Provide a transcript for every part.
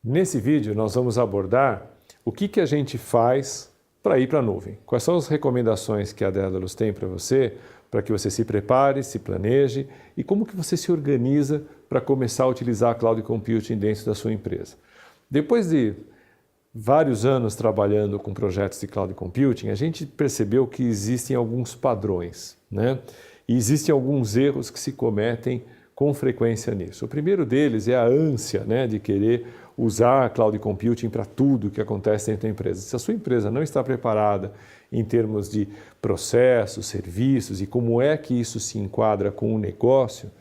Nesse vídeo nós vamos abordar o que a gente faz para ir para a nuvem. Quais são as recomendações que a Daedalus tem para você que você se prepare, se planeje e como que você se organiza para começar a utilizar a Cloud Computing dentro da sua empresa. Depois de vários anos trabalhando com projetos de Cloud Computing, a gente percebeu que existem alguns padrões, né? E existem alguns erros que se cometem com frequência nisso. O primeiro deles é a ânsia, né, de querer usar a Cloud Computing para tudo que acontece dentro da empresa. Se a sua empresa não está preparada em termos de processos, serviços e como é que isso se enquadra com o negócio,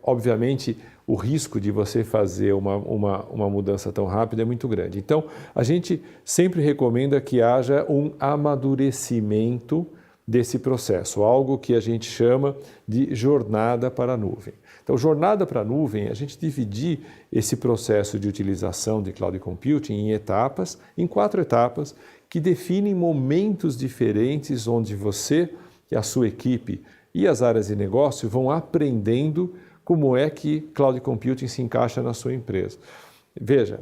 obviamente o risco de você fazer uma mudança tão rápida é muito grande. Então, a gente sempre recomenda que haja um amadurecimento desse processo, algo que a gente chama de jornada para a nuvem. Então, jornada para a nuvem é a gente dividir esse processo de utilização de Cloud Computing em etapas, em 4 etapas, que definem momentos diferentes onde você e a sua equipe e as áreas de negócio vão aprendendo como é que Cloud Computing se encaixa na sua empresa. Veja,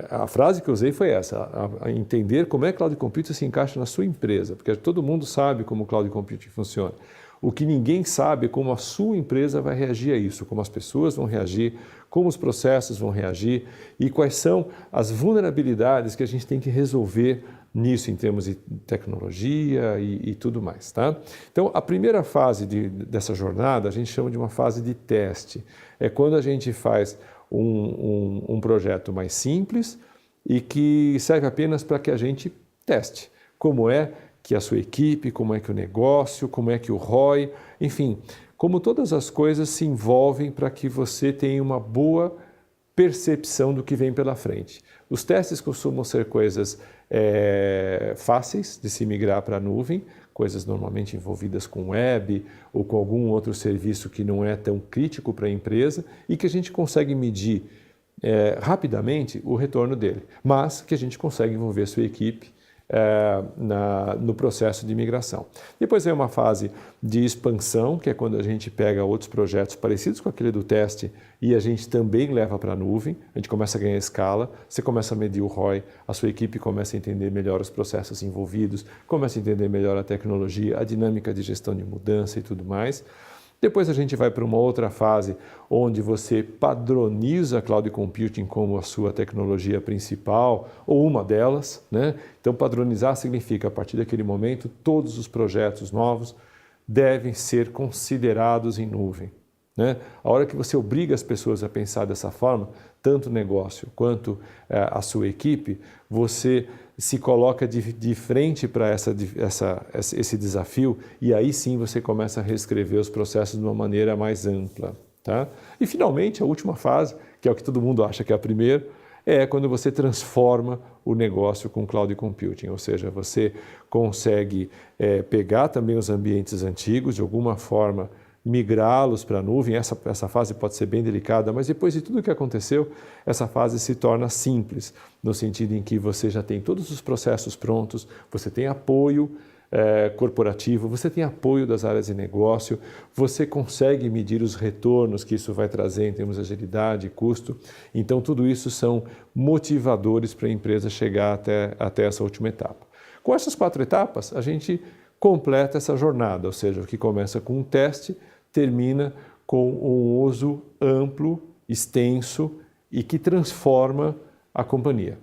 a frase que eu usei foi essa, a entender como é que Cloud Computing se encaixa na sua empresa, porque todo mundo sabe como o Cloud Computing funciona. O que ninguém sabe é como a sua empresa vai reagir a isso, como as pessoas vão reagir, como os processos vão reagir e quais são as vulnerabilidades que a gente tem que resolver nisso em termos de tecnologia e tudo mais, tá? Então, a primeira fase dessa jornada a gente chama de uma fase de teste. É quando a gente faz um projeto mais simples e que serve apenas para que a gente teste como é que a sua equipe, como é que o negócio, como é que o ROI, enfim, como todas as coisas se envolvem para que você tenha uma boa percepção do que vem pela frente. Os testes costumam ser coisas fáceis de se migrar para a nuvem, coisas normalmente envolvidas com web ou com algum outro serviço que não é tão crítico para a empresa e que a gente consegue medir rapidamente o retorno dele, mas que a gente consegue envolver a sua equipe no processo de migração. Depois vem uma fase de expansão, que é quando a gente pega outros projetos parecidos com aquele do teste e a gente também leva para a nuvem, a gente começa a ganhar escala, você começa a medir o ROI, a sua equipe começa a entender melhor os processos envolvidos, começa a entender melhor a tecnologia, a dinâmica de gestão de mudança e tudo mais. Depois a gente vai para uma outra fase onde você padroniza a Cloud Computing como a sua tecnologia principal ou uma delas, né? Então padronizar significa a partir daquele momento todos os projetos novos devem ser considerados em nuvem, né? A hora que você obriga as pessoas a pensar dessa forma, tanto o negócio quanto a sua equipe, você se coloca de frente para esse desafio e aí sim você começa a reescrever os processos de uma maneira mais ampla, tá? E finalmente a última fase, que é o que todo mundo acha que é a primeira, é quando você transforma o negócio com Cloud Computing, ou seja, você consegue pegar também os ambientes antigos, de alguma forma migrá-los para a nuvem. Essa fase pode ser bem delicada, mas depois de tudo o que aconteceu, essa fase se torna simples, no sentido em que você já tem todos os processos prontos, você tem apoio corporativo, você tem apoio das áreas de negócio, você consegue medir os retornos que isso vai trazer em termos de agilidade e custo. Então, tudo isso são motivadores para a empresa chegar até essa última etapa. Com essas 4 etapas, a gente completa essa jornada, ou seja, o que começa com um teste, termina com um uso amplo, extenso e que transforma a companhia.